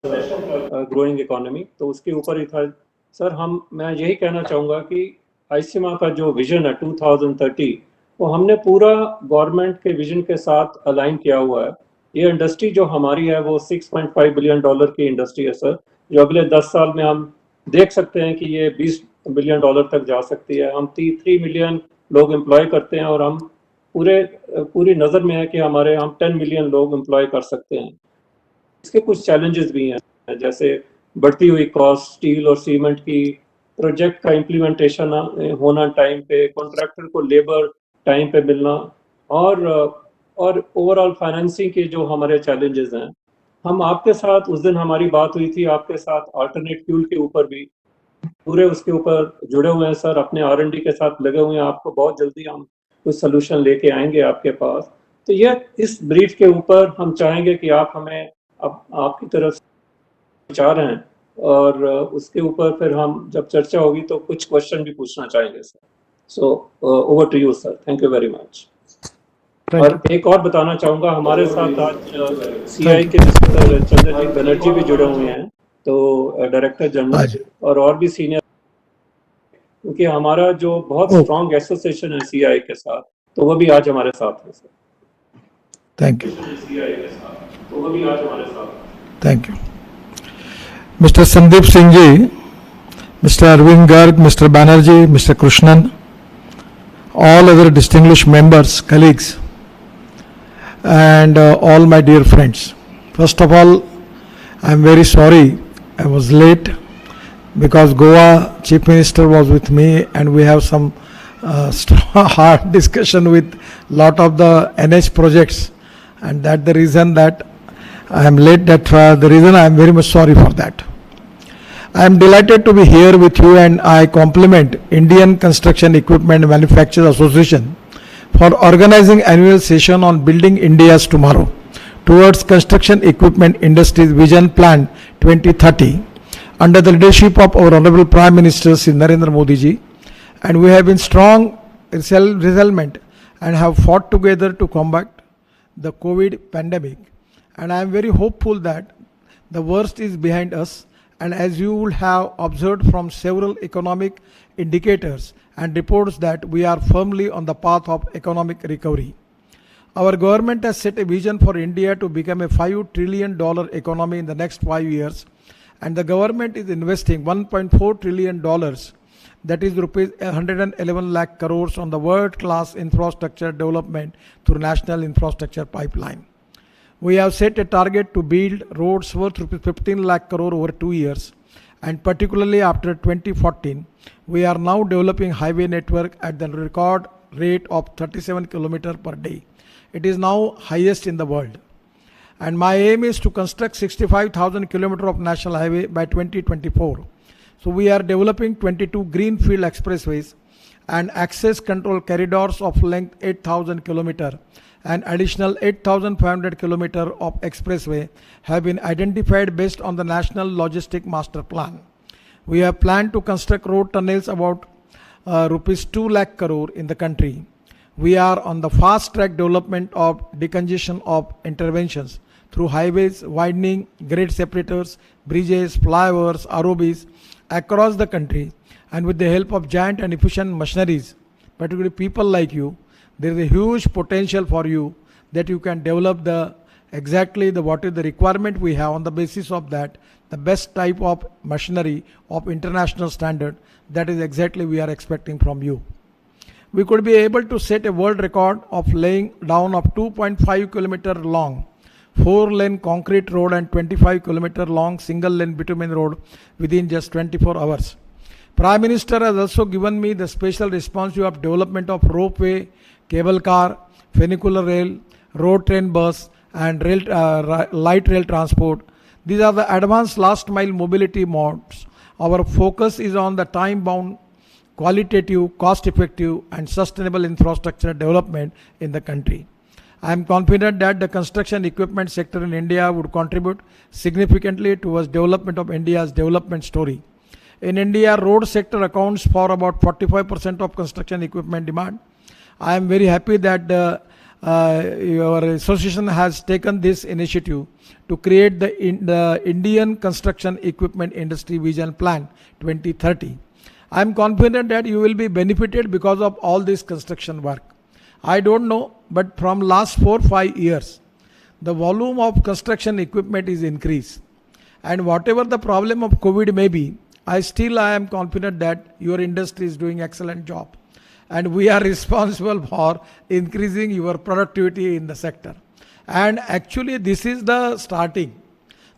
Growing economy, तो उसके ऊपर ही था सर। मैं यही कहना चाहूँगा कि आईसीमा का जो विजन है 2030, वो हमने पूरा गवर्नमेंट के विजन के साथ अलाइन किया हुआ है। ये इंडस्ट्री जो हमारी है वो $6.5 बिलियन की इंडस्ट्री है सर, जो अगले 10 साल में हम देख सकते हैं कि ये $20 बिलियन तक जा सकती है। हम 3 मिलियन लोग एम्प्लॉय करते हैं, और हम पूरी नज़र में है कि हम 10 मिलियन लोग एम्प्लॉय कर सकते हैं। इसके कुछ चैलेंजेस भी हैं, जैसे बढ़ती हुई कॉस्ट, स्टील और सीमेंट की, प्रोजेक्ट का इम्प्लीमेंटेशन होना टाइम पे, कॉन्ट्रैक्टर को लेबर टाइम पे मिलना, और ओवरऑल फाइनेंसिंग के जो हमारे चैलेंजेस हैं। हम आपके साथ, उस दिन हमारी बात हुई थी आपके साथ अल्टरनेट फ्यूल के ऊपर भी, पूरे उसके ऊपर जुड़े हुए हैं सर, अपने R&D के साथ लगे हुए हैं। आपको बहुत जल्दी हम कुछ सोल्यूशन लेके आएंगे आपके पास। तो ये इस ब्रीफ के ऊपर हम चाहेंगे कि आप हमें अब आपकी तरफ विचार हैं, और उसके ऊपर फिर हम जब चर्चा होगी तो कुछ क्वेश्चन भी पूछना चाहेंगे sir. So over to you sir, thank you very much. और एक और बताना चाहूँगा, हमारे साथ आज CI के मिस्टर चंद्रजीत बनर्जी भी जुड़े हुए हैं, तो डायरेक्टर जनरल और भी सीनियर, क्योंकि हमारा जो बहुत स्ट्रॉन्ग एसोसिएशन है CI के साथ, तो वो भी आज हमारे साथ है सर। Thank you. CI के साथ, तो वो भी आज हमारे साथ। Thank you Mr. Sandeep Singh ji, Mr. Arvind Garg, Mr. Banerjee, Mr. Krishnan, all other distinguished members, colleagues, and all my dear friends. First of all, I am very sorry I was late, because Goa Chief Minister was with me and we have some hard discussion with lot of the NH projects, and that the reason that I am late. That the reason I am very much sorry for that. I am delighted to be here with you, and I compliment Indian Construction Equipment Manufacturers Association for organizing annual session on building India's tomorrow towards construction equipment industry's vision plan 2030 under the leadership of our Honorable Prime Minister Shri Narendra Modi ji, and we have been strong resolvement and have fought together to combat the COVID pandemic, and I am very hopeful that the worst is behind us. And as you would have observed from several economic indicators and reports, that we are firmly on the path of economic recovery. Our government has set a vision for India to become a $5 trillion economy in the next 5 years, and the government is investing $1.4 trillion, that is rupees 111 lakh crores on the world-class infrastructure development through National Infrastructure Pipeline. We have set a target to build roads worth rupees 15 lakh crore over 2 years, and particularly after 2014, we are now developing highway network at the record rate of 37 km per day. It is now highest in the world. And my aim is to construct 65,000 km of national highway by 2024. So we are developing 22 greenfield expressways and access control corridors of length 8,000 km. An additional 8,500 km of expressway have been identified based on the National Logistic Master Plan. We have planned to construct road tunnels about rupees 2 lakh crore in the country. We are on the fast track development of decongestion of interventions through highways, widening, grade separators, bridges, flyovers, ROBs across the country, and with the help of giant and efficient machineries, particularly people like you, there is a huge potential for you that you can develop what is the requirement we have. On the basis of that, the best type of machinery of international standard, that is exactly we are expecting from you. We could be able to set a world record of laying down of 2.5 km long 4-lane concrete road and 25 km long single lane bitumen road within just 24 hours. Prime Minister has also given me the special responsibility of development of ropeway, cable car, funicular rail, road train bus, and light rail transport. These are the advanced last mile mobility modes. Our focus is on the time bound, qualitative, cost effective, and sustainable infrastructure development in the country. I am confident that the construction equipment sector in India would contribute significantly towards development of India's development story. In India, road sector accounts for about 45% of construction equipment demand. I am very happy that the your association has taken this initiative to create the Indian Construction Equipment Industry Vision Plan 2030. I am confident that you will be benefited because of all this construction work. I don't know, but from last 4-5 years, the volume of construction equipment is increased. And whatever the problem of COVID may be, I am confident that your industry is doing excellent job. And we are responsible for increasing your productivity in the sector. And actually this is the starting.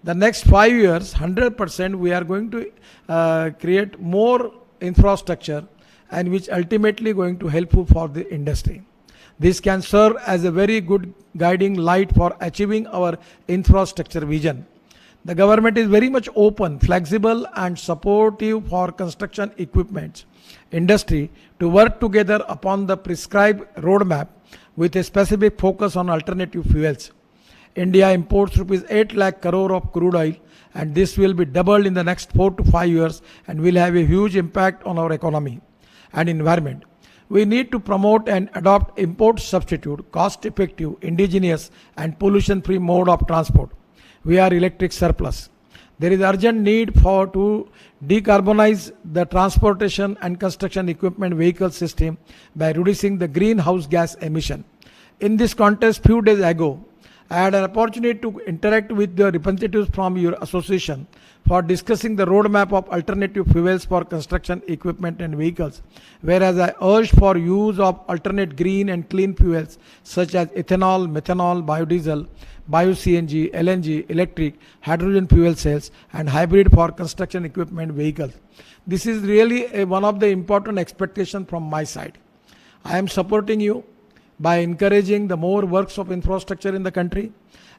The next 5 years, 100% we are going to create more infrastructure, and which ultimately going to helpful for the industry. This can serve as a very good guiding light for achieving our infrastructure vision. The government is very much open, flexible and supportive for construction equipment industry to work together upon the prescribed roadmap with a specific focus on alternative fuels. India imports rupees 8 lakh crore of crude oil, and this will be doubled in the next 4 to 5 years and will have a huge impact on our economy and environment. We need to promote and adopt import substitute, cost effective, indigenous and pollution free mode of transport. We are electric surplus. There is urgent need to decarbonize the transportation and construction equipment vehicle system by reducing the greenhouse gas emission. In this context, few days ago, I had an opportunity to interact with the representatives from your association for discussing the roadmap of alternative fuels for construction equipment and vehicles, whereas I urged for use of alternate green and clean fuels such as ethanol, methanol, biodiesel, bio-CNG, LNG, electric, hydrogen fuel cells and hybrid for construction equipment vehicles. This is really one of the important expectations from my side. I am supporting you by encouraging the more works of infrastructure in the country,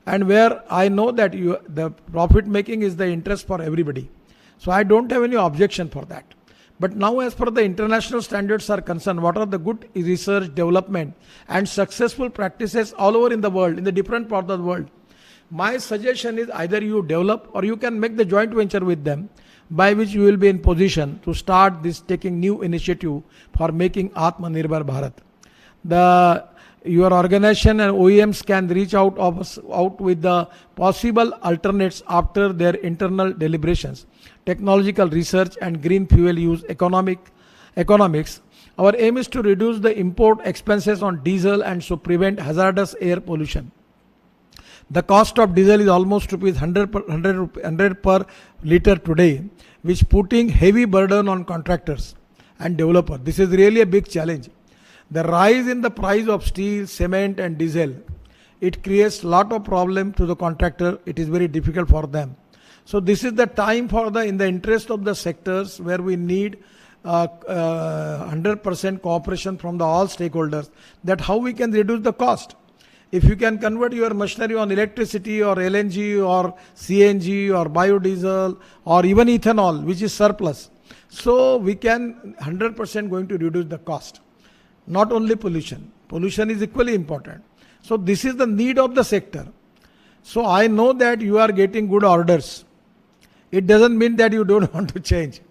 and where I know that the profit making is the interest for everybody. So I don't have any objection for that. But now as far as the international standards are concerned, what are the good research, development and successful practices all over in the world, in the different parts of the world? My suggestion is either you develop or you can make the joint venture with them, by which you will be in position to start this taking new initiative for making Atmanirbhar Bharat. Your organization and OEMs can reach out with the possible alternates after their internal deliberations, technological research and green fuel use economics. Our aim is to reduce the import expenses on diesel and so prevent hazardous air pollution. The cost of diesel is almost rupees 100 per liter today, which putting heavy burden on contractors and developers. This is really a big challenge. The rise in the price of steel, cement and diesel, it creates a lot of problem to the contractor. It is very difficult for them. So this is the time in the interest of the sectors where we need 100% cooperation from all stakeholders, that how we can reduce the cost. If you can convert your machinery on electricity or LNG or CNG or biodiesel or even ethanol, which is surplus, so we can 100% going to reduce the cost. Not only pollution. Pollution is equally important. So this is the need of the sector. So I know that you are getting good orders. It doesn't mean that you don't want to change.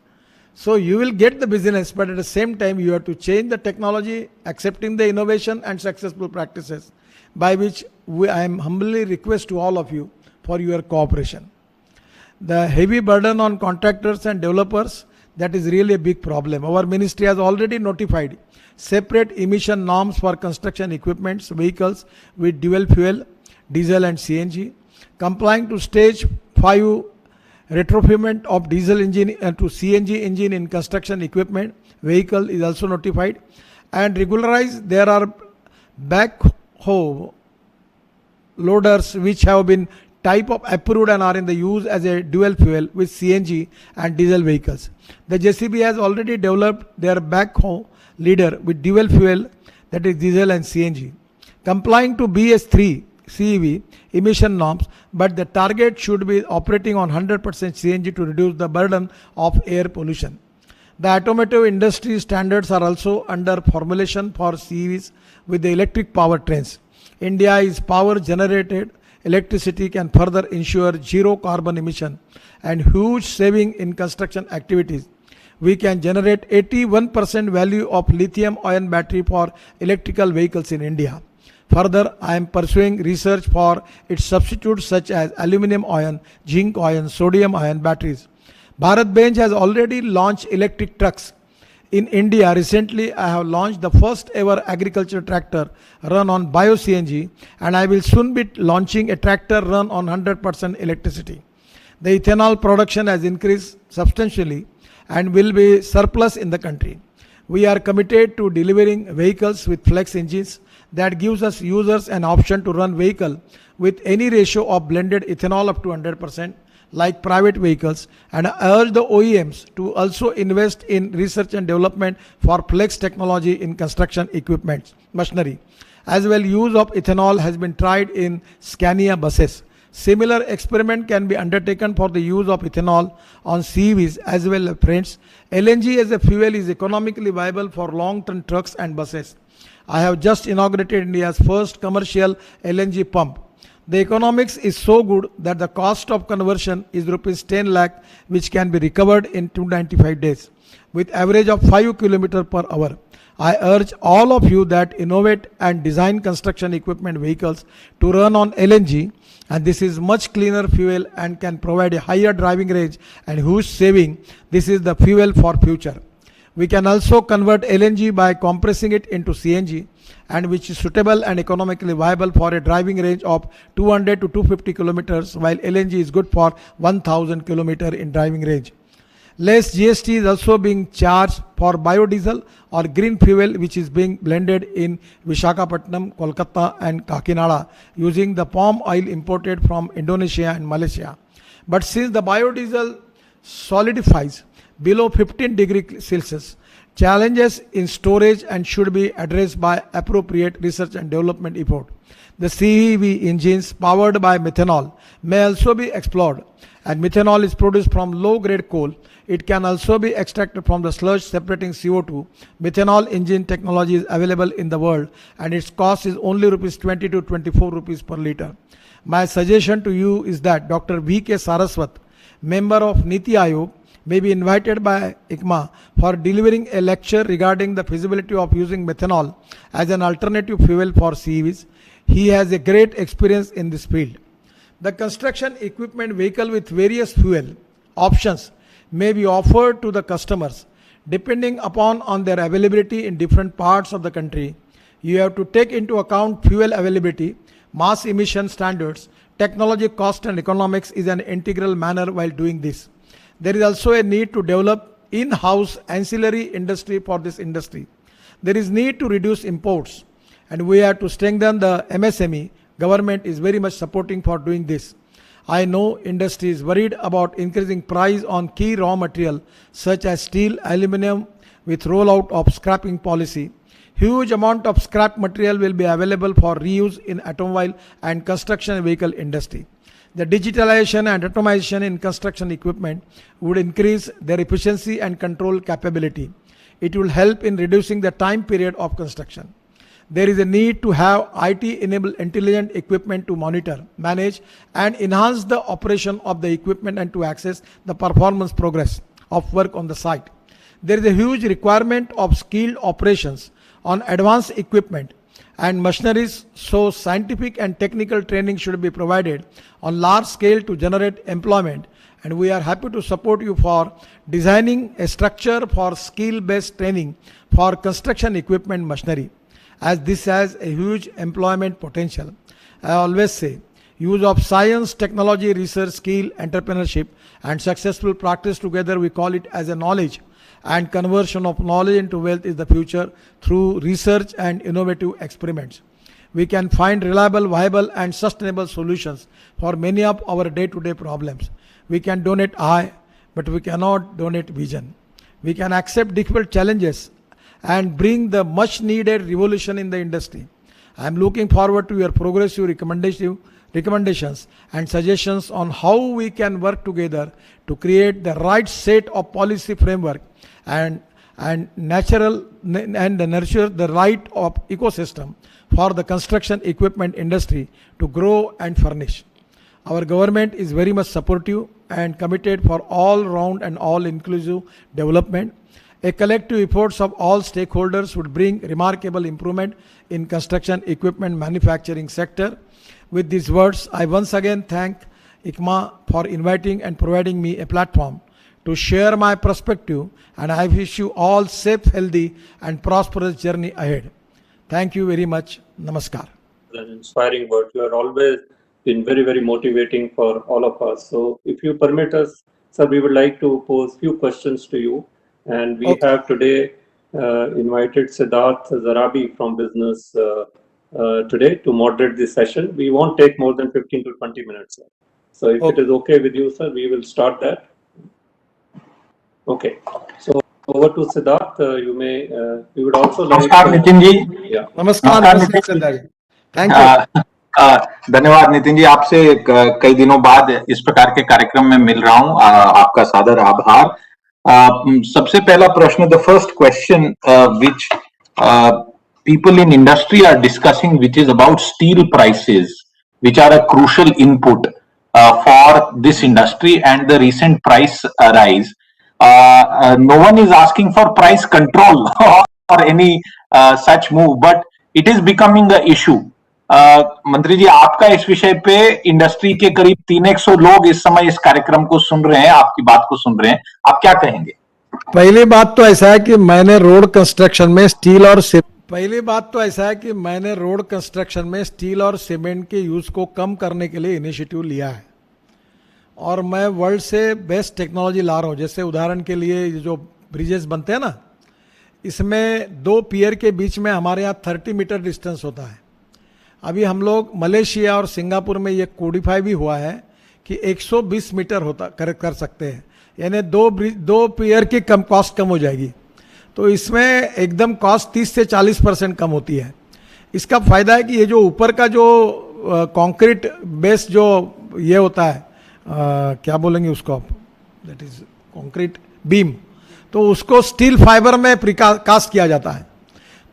So you will get the business, but at the same time you have to change the technology, accepting the innovation and successful practices, by which I am humbly request to all of you for your cooperation. The heavy burden on contractors and developers, that is really a big problem. Our ministry has already notified separate emission norms for construction equipments, vehicles with dual fuel, diesel and CNG. Complying to stage 5 retrofitment of diesel engine to CNG engine in construction equipment vehicle is also notified. And regularize, there are backhoe loaders which have been type of approved and are in the use as a dual fuel with CNG and diesel vehicles. The JCB has already developed their backhoe leader with dual fuel, that is diesel and CNG, complying to BS3 CEV emission norms, but the target should be operating on 100% CNG to reduce the burden of air pollution. The automotive industry standards are also under formulation for CEVs with the electric powertrains. India is power generated electricity can further ensure zero carbon emission and huge saving in construction activities. We can generate 81% value of lithium ion battery for electrical vehicles in India. Further, I am pursuing research for its substitutes such as aluminum ion, zinc ion, sodium ion batteries. Bharat Bench has already launched electric trucks. In India, recently I have launched the first ever agriculture tractor run on bio-CNG, and I will soon be launching a tractor run on 100% electricity. The ethanol production has increased substantially and will be surplus in the country. We are committed to delivering vehicles with flex engines that gives us users an option to run vehicle with any ratio of blended ethanol up to 100% like private vehicles, and I urge the OEMs to also invest in research and development for flex technology in construction equipment machinery. As well, use of ethanol has been tried in Scania buses. Similar experiment can be undertaken for the use of ethanol on CVs as well. Friends, LNG as a fuel is economically viable for long-term trucks and buses. I have just inaugurated India's first commercial LNG pump. The economics is so good that the cost of conversion is rupees 10 lakh, which can be recovered in 295 days with average of 5 km per hour. I urge all of you that innovate and design construction equipment vehicles to run on LNG, and this is much cleaner fuel and can provide a higher driving range and huge saving. This is the fuel for future. We can also convert LNG by compressing it into CNG, and which is suitable and economically viable for a driving range of 200 to 250 kilometers, while LNG is good for 1000 kilometer in driving range. Less GST is also being charged for biodiesel or green fuel, which is being blended in Visakhapatnam, Kolkata and Kakinada using the palm oil imported from Indonesia and Malaysia. But since the biodiesel solidifies below 15 degrees Celsius, challenges in storage and should be addressed by appropriate research and development effort. The CEV engines powered by methanol may also be explored, and methanol is produced from low-grade coal. It can also be extracted from the sludge separating CO2. Methanol engine technology is available in the world, and its cost is only rupees 20 to 24 rupees per liter. My suggestion to you is that Dr. V.K. Saraswat, member of Niti Aayog, may be invited by ICEMA for delivering a lecture regarding the feasibility of using methanol as an alternative fuel for CVs. He has a great experience in this field. The construction equipment vehicle with various fuel options may be offered to the customers depending upon their availability in different parts of the country. You have to take into account fuel availability, mass emission standards, technology, cost and economics is an integral manner while doing this. There is also a need to develop in-house ancillary industry for this industry. There is need to reduce imports, and we have to strengthen the MSME. Government is very much supporting for doing this. I know industry is worried about increasing price on key raw material such as steel, aluminum with rollout of scrapping policy. Huge amount of scrap material will be available for reuse in automobile and construction vehicle industry. The digitalization and automation in construction equipment would increase their efficiency and control capability. It will help in reducing the time period of construction. There is a need to have IT-enabled intelligent equipment to monitor, manage, and enhance the operation of the equipment and to access the performance progress of work on the site. There is a huge requirement of skilled operations on advanced equipment and machineries, so scientific and technical training should be provided on large scale to generate employment, and we are happy to support you for designing a structure for skill-based training for construction equipment machinery, as this has a huge employment potential. I always say, use of science, technology, research, skill, entrepreneurship and successful practice together, we call it as a knowledge, and conversion of knowledge into wealth is the future through research and innovative experiments. We can find reliable, viable and sustainable solutions for many of our day-to-day problems. We can donate eye, but we cannot donate vision. We can accept difficult challenges and bring the much needed revolution in the industry. I am looking forward to your progressive recommendations and suggestions on how we can work together to create the right set of policy framework and nurture the right of ecosystem for the construction equipment industry to grow and furnish. Our government is very much supportive and committed for all round and all inclusive development. A collective efforts of all stakeholders would bring remarkable improvement in construction equipment manufacturing sector. With these words, I once again thank ICMA for inviting and providing me a platform to share my perspective, and I wish you all safe, healthy and prosperous journey ahead. Thank you very much. Namaskar. An inspiring word. You are always been very, very motivating for all of us. So if you permit us, sir, we would like to pose few questions to you. And we have today invited Siddharth Zarabi from business today to moderate this session. We won't take more than 15 to 20 minutes, sir. So if it is okay with you, sir, we will start that. Okay. So over to Siddharth. You may. We would also like. नमस्कार Nitin ji. Yeah. नमस्कार सिद्धार्थ जी. Thank you. धन्यवाद नितिन जी, आपसे कई दिनों बाद इस प्रकार के कार्यक्रम में मिल रहा हूं. आपका सादर आभार. सबसे पहला प्रश्न, the first question which people in industry are discussing, which is about steel prices, which are a crucial input for this industry, and the recent price rise. No one is asking for price control or any such move, but it is becoming a issue. मंत्री जी, आपका इस विषय पे industry के करीब 300 लोग इस समय इस कार्यक्रम को सुन रहे हैं, आपकी बात को सुन रहे हैं, आप क्या कहेंगे? पहली बात तो ऐसा है कि मैंने रोड कंस्ट्रक्शन में स्टील और सीमेंट के यूज को कम करने के लिए इनिशिएटिव लिया है, और मैं वर्ल्ड से बेस्ट टेक्नोलॉजी ला रहा हूँ. जैसे उदाहरण के लिए जो ब्रिजेस बनते हैं ना, इसमें 2 पियर के बीच में हमारे यहाँ 30 मीटर डिस्टेंस होता है. अभी हम लोग मलेशिया और सिंगापुर में ये कोडिफाई भी हुआ है कि 120 मीटर होता कर सकते हैं, यानी 2 पियर की कॉस्ट कम हो जाएगी. तो इसमें एकदम कॉस्ट 30 से 40% कम होती है. इसका फ़ायदा है कि ये जो ऊपर का जो कंक्रीट बेस जो ये होता है, क्या बोलेंगे उसको आप, दैट इज कंक्रीट बीम, तो उसको स्टील फाइबर में प्रीकास्ट किया जाता है.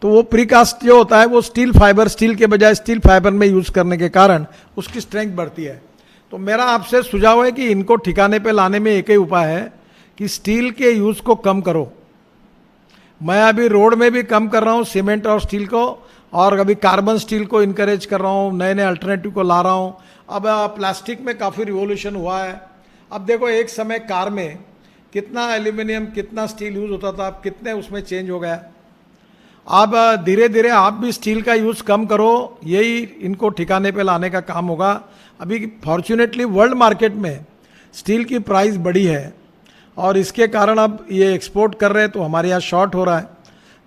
तो वो प्रीकास्ट जो होता है वो स्टील के बजाय स्टील फाइबर में यूज़ करने के कारण उसकी स्ट्रेंथ बढ़ती है. तो मेरा आपसे सुझाव है कि इनको ठिकाने पे लाने में एक ही उपाय है कि स्टील के यूज़ को कम करो. मैं अभी रोड में भी कम कर रहा हूँ सीमेंट और स्टील को, और अभी कार्बन स्टील को इनकरेज कर रहा हूँ, नए नए अल्टरनेटिव को ला रहा हूँ. अब प्लास्टिक में काफ़ी रिवोल्यूशन हुआ है. अब देखो, एक समय कार में कितना एल्यूमिनियम कितना स्टील यूज़ होता था, अब कितने उसमें चेंज हो गया. अब धीरे धीरे आप भी स्टील का यूज़ कम करो, यही इनको ठिकाने पे लाने का काम होगा. अभी फॉर्चुनेटली वर्ल्ड मार्केट में स्टील की प्राइस बढ़ी है, और इसके कारण अब ये एक्सपोर्ट कर रहे हैं, तो हमारे यहाँ शॉर्ट हो रहा है.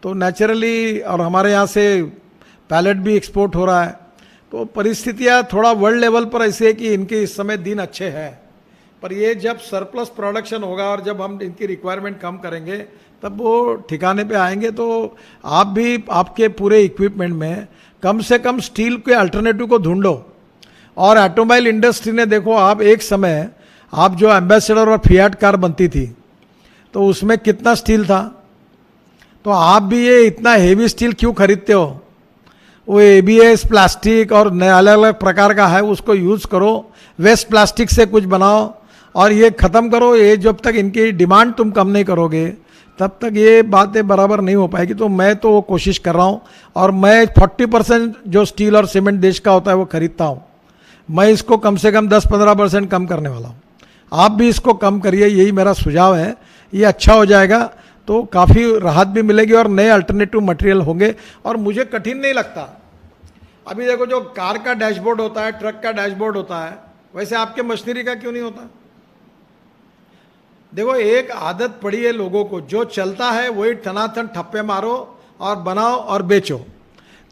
तो नेचुरली, और हमारे यहाँ से पैलेट भी एक्सपोर्ट हो रहा है. तो परिस्थितियाँ थोड़ा वर्ल्ड लेवल पर ऐसे है कि इनके इस समय दिन अच्छे हैं, पर ये जब सरप्लस प्रोडक्शन होगा और जब हम इनकी रिक्वायरमेंट कम करेंगे तब वो ठिकाने पे आएंगे. तो आप भी आपके पूरे इक्विपमेंट में कम से कम स्टील के अल्टरनेटिव को ढूंढो. और ऑटोमोबाइल इंडस्ट्री ने देखो, आप एक समय आप जो एम्बेसडर और फियाट कार बनती थी तो उसमें कितना स्टील था, तो आप भी ये इतना हेवी स्टील क्यों खरीदते हो? वो ABS प्लास्टिक और नए अलग अलग प्रकार का है, उसको यूज़ करो. वेस्ट प्लास्टिक से कुछ बनाओ और ये ख़त्म करो. ये जब तक इनकी डिमांड तुम कम नहीं करोगे तब तक ये बातें बराबर नहीं हो पाएगी. तो मैं तो वो कोशिश कर रहा हूँ, और मैं 40% जो स्टील और सीमेंट देश का होता है वो खरीदता हूँ. मैं इसको कम से कम 10-15% कम करने वाला हूँ. आप भी इसको कम करिए, यही मेरा सुझाव है. ये अच्छा हो जाएगा तो काफ़ी राहत भी मिलेगी और नए अल्टरनेटिव मटेरियल होंगे. और मुझे कठिन नहीं लगता. अभी देखो, जो कार का डैशबोर्ड होता है, ट्रक का डैशबोर्ड होता है, वैसे आपके मशीनरी का क्यों नहीं होता? देखो, एक आदत पड़ी है लोगों को, जो चलता है वही ठनाठन ठप्पे मारो और बनाओ और बेचो.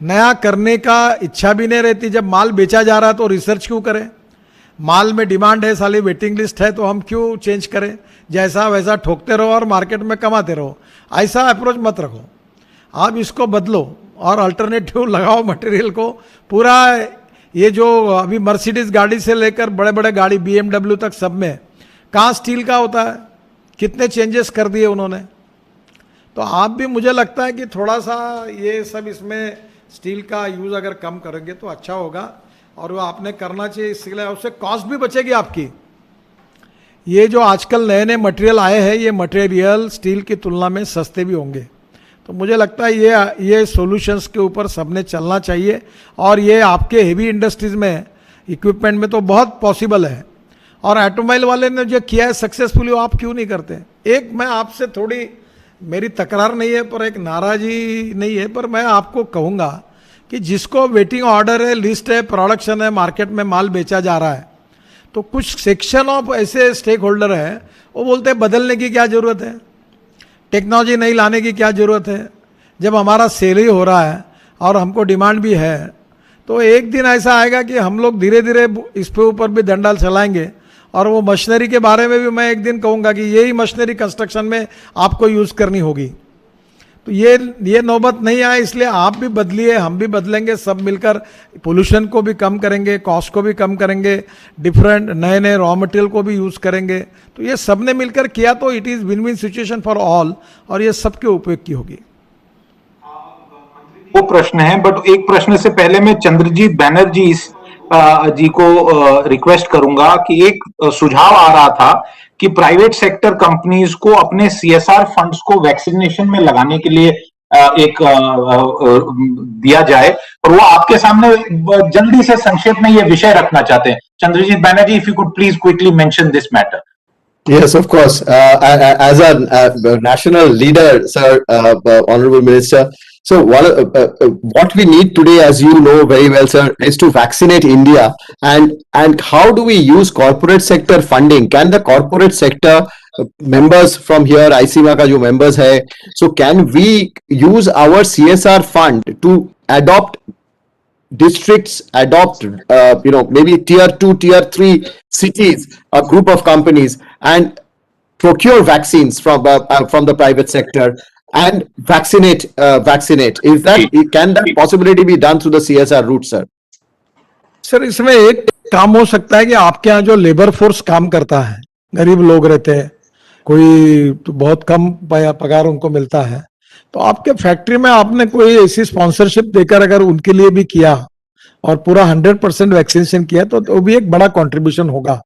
नया करने का इच्छा भी नहीं रहती. जब माल बेचा जा रहा है तो रिसर्च क्यों करें? माल में डिमांड है, साली वेटिंग लिस्ट है, तो हम क्यों चेंज करें? जैसा वैसा ठोकते रहो और मार्केट में कमाते रहो. ऐसा अप्रोच मत रखो. आप इसको बदलो और अल्टरनेटिव लगाओ मटेरियल को. पूरा ये जो अभी मर्सिडीज गाड़ी से लेकर बड़े बड़े गाड़ी BMW तक सब में कहाँ स्टील का होता है, कितने चेंजेस कर दिए उन्होंने. तो आप भी, मुझे लगता है कि थोड़ा सा ये सब इसमें स्टील का यूज़ अगर कम करेंगे तो अच्छा होगा, और वो आपने करना चाहिए. इसलिए उससे कॉस्ट भी बचेगी आपकी. ये जो आजकल नए नए मटेरियल आए हैं, ये मटेरियल स्टील की तुलना में सस्ते भी होंगे। तो मुझे लगता है ये सॉल्यूशंस के ऊपर सबने चलना चाहिए, और ये आपके हेवी इंडस्ट्रीज में, इक्विपमेंट में तो बहुत पॉसिबल है। और ऑटोमोबाइल वाले ने जो किया है सक्सेसफुली, वो आप क्यों नहीं करते? एक मैं आपसे थोड़ी, मेरी तकरार नहीं है पर एक नाराजी नहीं है, पर मैं आपको कहूँगा कि जिसको वेटिंग ऑर्डर है, लिस्ट है, प्रोडक्शन है, मार्केट में माल बेचा जा रहा है, तो कुछ सेक्शन ऑफ ऐसे स्टेक होल्डर हैं, वो बोलते हैं बदलने की क्या ज़रूरत है, टेक्नोलॉजी नहीं लाने की क्या ज़रूरत है, जब हमारा सेल ही हो रहा है और हमको डिमांड भी है। तो एक दिन ऐसा आएगा कि हम लोग धीरे धीरे इस पे ऊपर भी डंडा चलाएंगे। और वो मशीनरी के बारे में भी मैं एक दिन कहूँगा कि यही मशीनरी कंस्ट्रक्शन में आपको यूज़ करनी होगी। तो ये नौबत नहीं आए, इसलिए आप भी बदलिए, हम भी बदलेंगे, सब मिलकर पोल्यूशन को भी कम करेंगे, कॉस्ट को भी कम करेंगे, डिफरेंट नए नए रॉ मटेरियल को भी यूज़ करेंगे। तो ये सब ने मिलकर किया तो it is win win situation for all, और ये सबके उपयोग की होगी। वो प्रश्न है, बट एक प्रश्न से पहले मैं चंद्रजीत बैनर्जी जी को रिक्वेस्ट करूंगा कि एक सुझाव आ रहा था कि प्राइवेट सेक्टर कंपनीज को अपने सीएसआर फंड्स को वैक्सीनेशन में लगाने के लिए एक दिया जाए, और वो आपके सामने जल्दी से संक्षेप में ये विषय रखना चाहते हैं। Chandrajit Banerjee, if you could please quickly mention this matter. Yes, of course. As a national leader, sir, Honorable Minister, so what we need today, as you know very well, sir, is to vaccinate India. And how do we use corporate sector funding? Can the corporate sector members from here, ICEMA का जो members है, so can we use our CSR fund to adopt districts, adopt maybe tier 2, tier 3 cities, a group of companies, and procure vaccines from the private sector and vaccinate. Can that possibility be done through the CSR route, sir? Sir, इसमें एक काम हो सकता है कि आपके यहाँ जो लेबर फोर्स काम करता है, गरीब लोग रहते हैं, कोई तो बहुत कम पगार उनको मिलता है, तो आपके फैक्ट्री में आपने कोई ऐसी स्पॉन्सरशिप देकर अगर उनके लिए भी किया और पूरा 100% वैक्सीनेशन किया तो भी एक बड़ा कंट्रीब्यूशन होगा।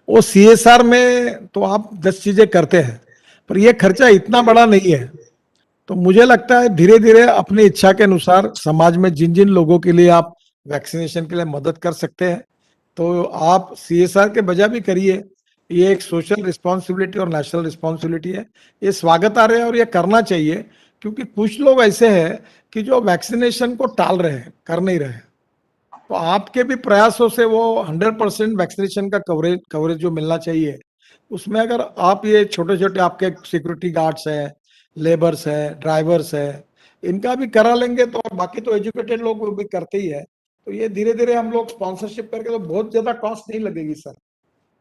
वो सीएसआर में तो आप 10 चीजें करते हैं, पर ये खर्चा इतना बड़ा नहीं है। तो मुझे लगता है धीरे धीरे अपनी इच्छा के अनुसार समाज में जिन जिन लोगों के लिए आप वैक्सीनेशन के लिए मदद कर सकते हैं, तो आप सीएसआर के बजाय भी करिए। ये एक सोशल रिस्पॉन्सिबिलिटी और नेशनल रिस्पॉन्सिबिलिटी है, ये स्वागत आ रहे हैं और ये करना चाहिए। क्योंकि कुछ लोग ऐसे हैं कि जो वैक्सीनेशन को टाल रहे हैं, कर नहीं रहे हैं, तो आपके भी प्रयासों से वो 100% वैक्सीनेशन का कवरेज जो मिलना चाहिए, उसमें अगर आप ये छोटे छोटे आपके सिक्योरिटी गार्ड्स हैं, लेबर्स है, ड्राइवर्स है, इनका भी करा लेंगे तो, बाकी तो एजुकेटेड लोग भी करते ही है। तो ये धीरे धीरे हम लोग स्पॉन्सरशिप करके, तो बहुत ज्यादा कॉस्ट नहीं लगेगी सर,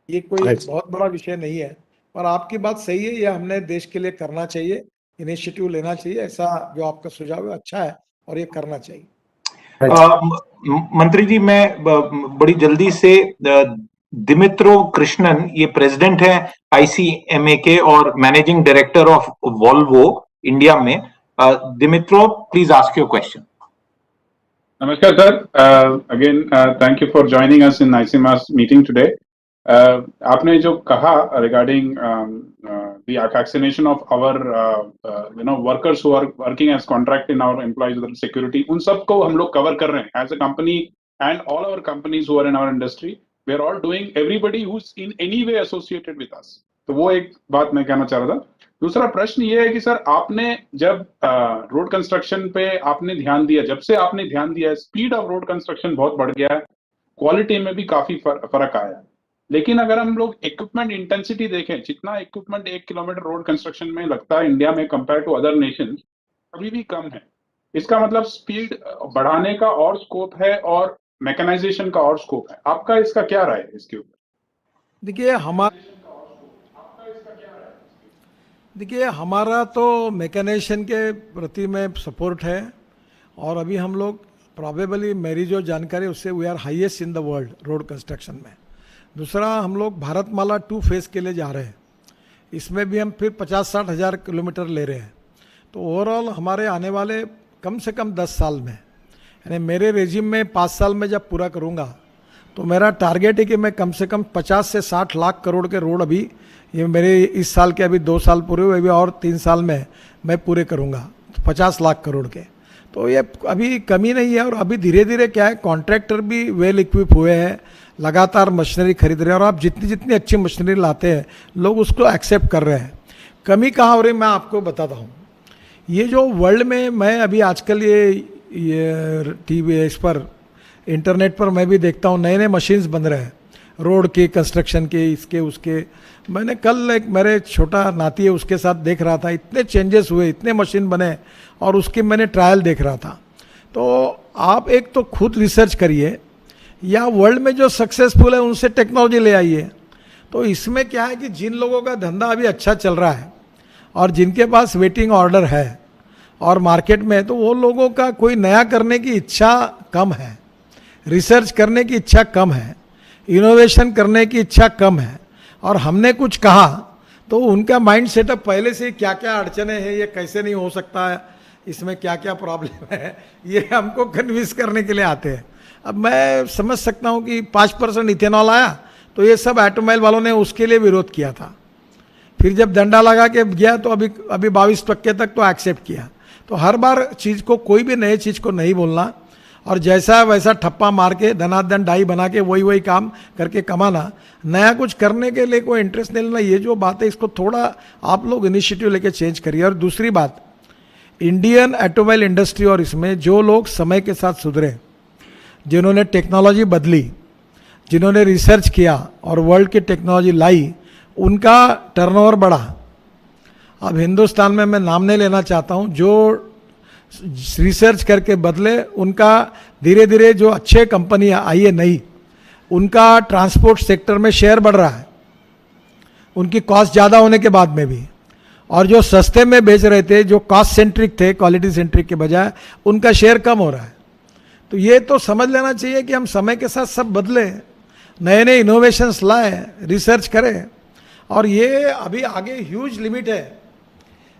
ये कोई बहुत बड़ा विषय नहीं है। पर आपकी बात सही है, ये हमने देश के लिए करना चाहिए, इनिशिएटिव लेना चाहिए। ऐसा जो आपका सुझाव है अच्छा है और ये करना चाहिए। मंत्री जी, मैं बड़ी जल्दी से दिमित्रो कृष्णन, ये प्रेसिडेंट है आईसीएमए के और managing director of Volvo India में। Dimitro, please ask your question. Namaskar, sir. Again, thank you for joining us in ICEMA's meeting today. आपने जो कहा regarding the vaccination of our workers who are working as contract in our employees with security, उन सबको हम लोग cover कर रहे हैं as a company and all our companies who are in our industry. We are all doing, everybody who's in any way associated with us. तो वो एक बात मैं कहना चाह रहा था। दूसरा प्रश्न ये है कि सर, आपने जब रोड कंस्ट्रक्शन पे आपने ध्यान दिया, जब से आपने ध्यान दिया है, स्पीड ऑफ रोड कंस्ट्रक्शन बहुत बढ़ गया है, क्वालिटी में भी काफी फर्क आया है। लेकिन अगर हम लोग इक्विपमेंट इंटेंसिटी देखें, जितना इक्विपमेंट 1 किलोमीटर रोड कंस्ट्रक्शन में लगता है इंडिया में कंपेयर टू अदर नेशन, अभी भी कम है। इसका मतलब स्पीड बढ़ाने का और स्कोप है और मैकेनाइजेशन का और स्कोप है। आपका इसका क्या राय है इसके ऊपर? देखिए हमारा तो मैकेनाइजेशन के प्रति में सपोर्ट है, और अभी हम लोग प्रॉबेबली, मेरी जो जानकारी उससे we are highest in the world road construction में। दूसरा, हम लोग भारतमाला 2 फेज़ के लिए जा रहे हैं, इसमें भी हम फिर 50-60 हज़ार किलोमीटर ले रहे हैं। तो ओवरऑल हमारे आने वाले कम से कम 10 साल में, यानी मेरे रेजिम में 5 साल में जब पूरा करूँगा तो मेरा टारगेट है कि मैं कम से कम 50 से 60 लाख करोड़ के रोड अभी, ये मेरे इस साल के अभी 2 साल पूरे हुए, अभी और 3 साल में मैं पूरे करूँगा 50 लाख करोड़ के। तो ये अभी कमी नहीं है। और अभी धीरे धीरे क्या है, कॉन्ट्रैक्टर भी वेल इक्विप हुए हैं, लगातार मशीनरी खरीद रहे हैं, और आप जितनी जितनी अच्छी मशीनरी लाते हैं लोग उसको एक्सेप्ट कर रहे हैं। कमी कहाँ हो रही मैं आपको बताता हूँ। ये जो वर्ल्ड में मैं अभी आजकल ये टीवी इस पर इंटरनेट पर मैं भी देखता हूँ, नए नए मशीन्स बन रहे हैं रोड के कंस्ट्रक्शन के, इसके उसके। मैंने कल एक मेरे छोटा नाती है उसके साथ देख रहा था, इतने चेंजेस हुए, इतने मशीन बने, और उसकी मैंने ट्रायल देख रहा था। तो आप एक तो खुद रिसर्च करिए, या वर्ल्ड में जो सक्सेसफुल है उनसे टेक्नोलॉजी ले आइए। तो इसमें क्या है कि जिन लोगों का धंधा अभी अच्छा चल रहा है और जिनके पास वेटिंग ऑर्डर है और मार्केट में, तो वो लोगों का कोई नया करने की इच्छा कम है, रिसर्च करने की इच्छा कम है, इनोवेशन करने की इच्छा कम है। और हमने कुछ कहा तो उनका माइंड सेटअप पहले से क्या क्या अड़चने हैं, ये कैसे नहीं हो सकता है, इसमें क्या क्या प्रॉब्लम है, ये हमको कन्विंस करने के लिए आते हैं। अब मैं समझ सकता हूँ कि 5% इथेनॉल आया तो ये सब ऑटोमोबाइल वालों ने उसके लिए विरोध किया था, फिर जब डंडा लगा के गया तो अभी 22% तक तो एक्सेप्ट किया। तो हर बार चीज़ को, कोई भी नई चीज़ को नहीं बोलना, और जैसा वैसा ठप्पा मार के धनाधन डाई बना के वही काम करके कमाना, नया कुछ करने के लिए कोई इंटरेस्ट नहीं लेना। ये जो बात है इसको थोड़ा आप लोग इनिशिएटिव लेके चेंज करिए। और दूसरी बात, इंडियन ऑटोमोबाइल इंडस्ट्री और इसमें जो लोग समय के साथ सुधरे, जिन्होंने टेक्नोलॉजी बदली, जिन्होंने रिसर्च किया और वर्ल्ड की टेक्नोलॉजी लाई, उनका टर्नओवर बढ़ा। अब हिंदुस्तान में मैं नाम नहीं लेना चाहता हूँ, जो रिसर्च करके बदले, उनका धीरे धीरे जो अच्छे कंपनियाँ आई है नई, उनका ट्रांसपोर्ट सेक्टर में शेयर बढ़ रहा है, उनकी कॉस्ट ज़्यादा होने के बाद में भी। और जो सस्ते में बेच रहे थे, जो कॉस्ट सेंट्रिक थे, क्वालिटी सेंट्रिक के बजाय, उनका शेयर कम हो रहा है। तो ये तो समझ लेना चाहिए कि हम समय के साथ सब बदले, नए नए इनोवेशंस लाए, रिसर्च करें। और ये अभी आगे ह्यूज लिमिट है।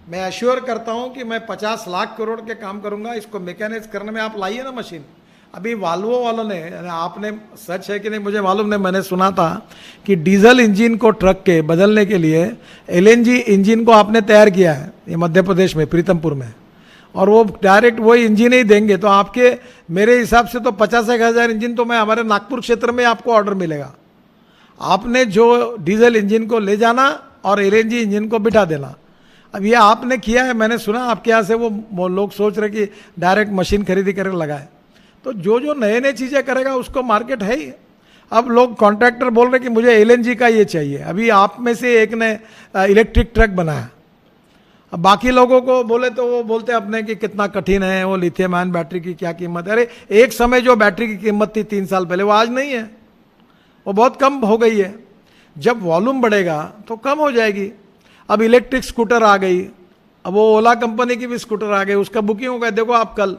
मैं एश्योर करता हूं कि मैं 50 लाख करोड़ के काम करूंगा। इसको मैकेनाइज करने में आप लाइए ना मशीन। अभी वाल्वो वालों ने, आपने, सच है कि नहीं मुझे मालूम नहीं, मैंने सुना था कि डीजल इंजन को ट्रक के बदलने के लिए एलएनजी इंजन को आपने तैयार किया है, ये मध्य प्रदेश में प्रीतमपुर में, और वो डायरेक्ट वही इंजन ही देंगे। तो आपके, मेरे हिसाब से तो 50,000 इंजन तो मैं हमारे नागपुर क्षेत्र में आपको ऑर्डर मिलेगा। आपने जो डीजल इंजन को ले जाना और एलएनजी इंजन को बिठा देना। अब ये आपने किया है, मैंने सुना आपके यहाँ से वो लोग सोच रहे कि डायरेक्ट मशीन खरीदी करके लगाए। तो जो जो नए नए चीज़ें करेगा उसको मार्केट है ही। अब लोग कॉन्ट्रैक्टर बोल रहे कि मुझे एलएनजी का ये चाहिए। अभी आप में से एक ने इलेक्ट्रिक ट्रक बनाया, अब बाकी लोगों को बोले तो वो बोलते अपने कि कितना कठिन है, वो लिथियम आयन बैटरी की क्या कीमत है। अरे एक समय जो बैटरी की कीमत थी 3 साल पहले, वो आज नहीं है, वो बहुत कम हो गई है। जब वॉल्यूम बढ़ेगा तो कम हो जाएगी। अब इलेक्ट्रिक स्कूटर आ गई, अब वो ओला कंपनी की भी स्कूटर आ गई, उसका बुकिंग हो गया। देखो आप कल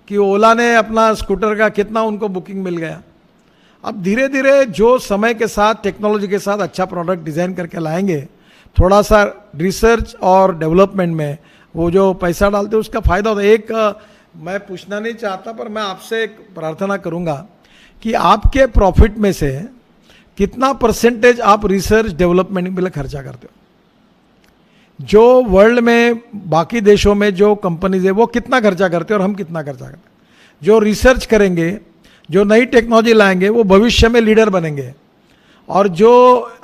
कि ओला ने अपना स्कूटर का कितना उनको बुकिंग मिल गया। अब धीरे धीरे जो समय के साथ, टेक्नोलॉजी के साथ अच्छा प्रोडक्ट डिज़ाइन करके लाएंगे, थोड़ा सा रिसर्च और डेवलपमेंट में वो जो पैसा डालते हैं उसका फ़ायदा होता है। एक मैं पूछना नहीं चाहता, पर मैं आपसे एक प्रार्थना करूंगा कि आपके प्रॉफिट में से कितना परसेंटेज आप रिसर्च डेवलपमेंट के लिए खर्चा करते हो। जो वर्ल्ड में बाकी देशों में जो कंपनीज है वो कितना खर्चा करते हैं और हम कितना खर्चा करते हैं। जो रिसर्च करेंगे, जो नई टेक्नोलॉजी लाएंगे, वो भविष्य में लीडर बनेंगे। और जो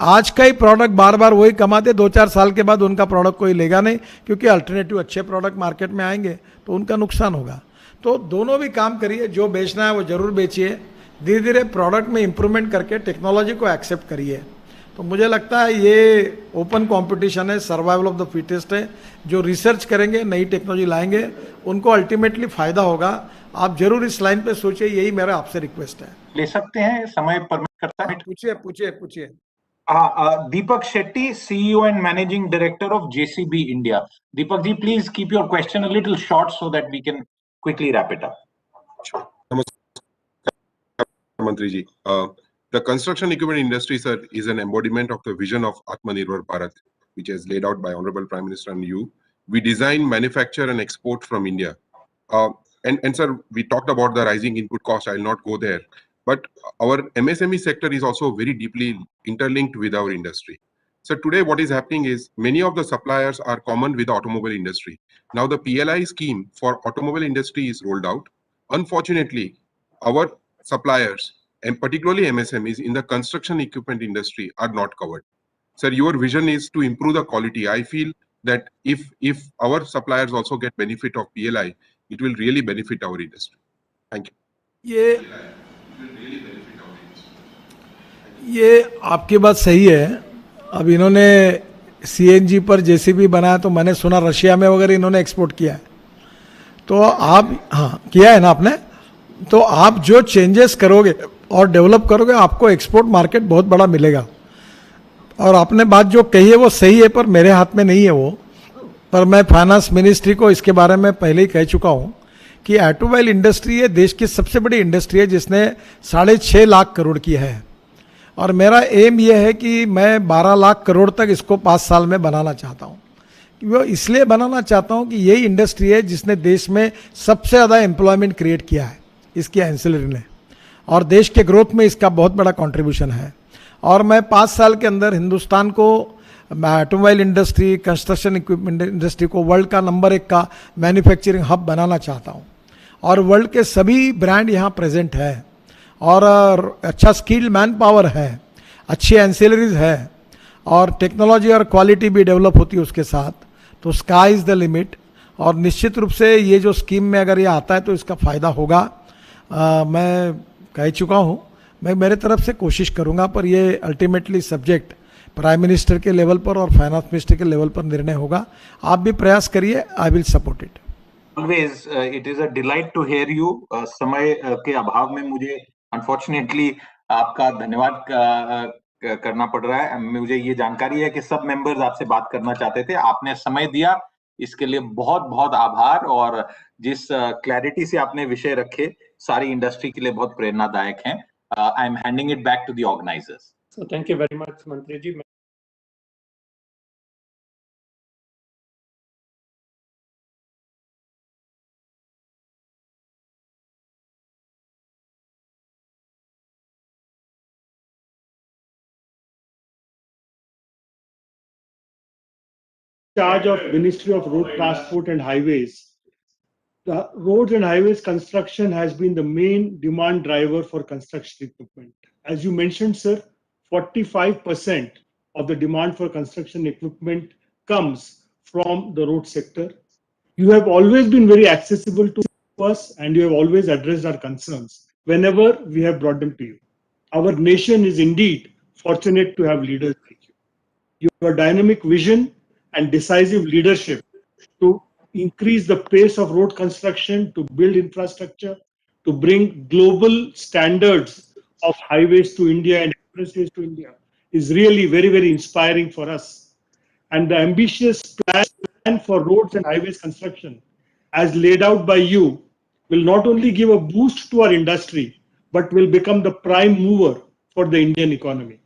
आज का ही प्रोडक्ट बार बार वही कमाते, 2-4 साल के बाद उनका प्रोडक्ट कोई लेगा नहीं, क्योंकि अल्टरनेटिव अच्छे प्रोडक्ट मार्केट में आएंगे तो उनका नुकसान होगा। तो दोनों भी काम करिए, जो बेचना है वो जरूर बेचिए, धीरे धीरे प्रोडक्ट में इंप्रूवमेंट करके टेक्नोलॉजी को एक्सेप्ट करिए। तो मुझे लगता है ये ओपन कंपटीशन है, सर्वाइवल ऑफ द फिटेस्ट है। जो रिसर्च करेंगे, नई टेक्नोलॉजी लाएंगे, उनको अल्टीमेटली फायदा होगा। आप जरूर इस लाइन पे सोचिए, यही मेरा आपसे रिक्वेस्ट है। ले सकते हैं, समय परमिट करता है। पूछिए। Deepak Shetty, CEO and managing director of JCB India. Deepak ji, please keep your question a little short so that we can quickly wrap it up. नमस्कार मंत्री जी। The construction equipment industry, sir, is an embodiment of the vision of Atmanirbhar Bharat, which is laid out by Honorable Prime Minister and you. We design, manufacture, and export from India. And sir, we talked about the rising input cost. I'll not go there. but our MSME sector is also very deeply interlinked with our industry. So today what is happening is many of the suppliers are common with the automobile industry. Now the PLI scheme for automobile industry is rolled out. Unfortunately, our suppliers, and particularly MSMEs in the construction equipment industry, are not covered. Sir, your vision is to improve the quality. I feel that if our suppliers also get benefit of PLI, it will really benefit our industry. Thank you. ये आपकी बात सही है. अब इन्होंने CNG पर JCB बनाया तो मैंने सुना रशिया में वगैरह इन्होंने एक्सपोर्ट किया है. तो आप, हाँ किया है ना आपने, तो आप जो चेंजेस करोगे और डेवलप करोगे आपको एक्सपोर्ट मार्केट बहुत बड़ा मिलेगा. और आपने बात जो कही है वो सही है, पर मेरे हाथ में नहीं है वो. पर मैं फाइनेंस मिनिस्ट्री को इसके बारे में पहले ही कह चुका हूँ कि ऑटोमोबाइल इंडस्ट्री ये देश की सबसे बड़ी इंडस्ट्री है जिसने 6.5 लाख करोड़ की है. और मेरा एम ये है कि मैं 12 लाख करोड़ तक इसको 5 साल में बनाना चाहता हूँ. वो इसलिए बनाना चाहता हूँ कि यही इंडस्ट्री है जिसने देश में सबसे ज़्यादा एम्प्लॉयमेंट क्रिएट किया है इसकी एंसिलरी ने, और देश के ग्रोथ में इसका बहुत बड़ा कंट्रीब्यूशन है. और मैं 5 साल के अंदर हिंदुस्तान को automobile industry, construction equipment industry को वर्ल्ड का नंबर 1 का मैन्युफैक्चरिंग हब बनाना चाहता हूँ. और वर्ल्ड के सभी ब्रांड यहाँ प्रेजेंट है, और अच्छा स्किल्ड मैन पावर है, अच्छी एंसिलरीज है, और टेक्नोलॉजी और क्वालिटी भी डेवलप होती है उसके साथ. तो स्काई इज़ द लिमिट. और निश्चित रूप से ये जो स्कीम में अगर ये आता है तो इसका फ़ायदा होगा. मैं कह चुका हूँ, मैं मेरे तरफ से कोशिश करूँगा, पर ये अल्टीमेटली सब्जेक्ट प्राइम मिनिस्टर के लेवल पर और फाइनेंस मिनिस्टर के लेवल पर निर्णय होगा. आप भी प्रयास करिए, I will support it. Always, it is a delight to hear you. समय के अभाव में मुझे अनफॉर्चुनेटली आपका धन्यवाद करना पड़ रहा है. मुझे ये जानकारी है कि सब मेंबर्स आपसे बात करना चाहते थे, आपने समय दिया, इसके लिए बहुत बहुत आभार. और जिस क्लैरिटी से आपने विषय रखे सारी इंडस्ट्री के लिए बहुत प्रेरणादायक हैं. I am handing it back to the organizers. So thank you very much मंत्री ji. Charge of Ministry of Road Transport and Highways. The roads and highways construction has been the main demand driver for construction equipment. As you mentioned, sir, 45% of the demand for construction equipment comes from the road sector. You have always been very accessible to us, and you have always addressed our concerns whenever we have brought them to you. Our nation is indeed fortunate to have leaders like you. Your dynamic vision and decisive leadership to increase the pace of road construction, to build infrastructure, to bring global standards of highways to India and expressways to India is really very, very inspiring for us. And the ambitious plan for roads and highways construction, as laid out by you, will not only give a boost to our industry, but will become the prime mover for the Indian economy.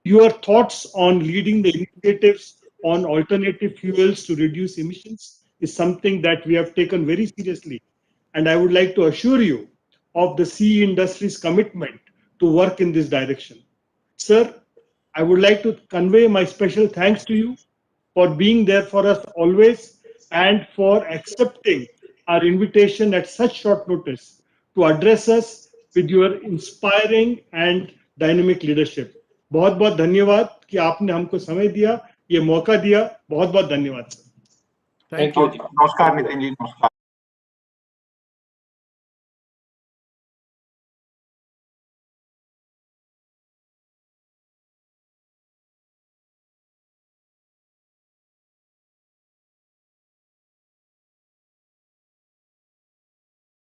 Your thoughts on leading the initiatives on alternative fuels to reduce emissions is something that we have taken very seriously. And I would like to assure you of the CE industry's commitment to work in this direction. Sir, I would like to convey my special thanks to you for being there for us always and for accepting our invitation at such short notice to address us with your inspiring and dynamic leadership. बहुत बहुत धन्यवाद कि आपने हमको समय दिया, ये मौका दिया. बहुत बहुत धन्यवाद सर. Thank you. नमस्कार नितिन जी. नमस्कार.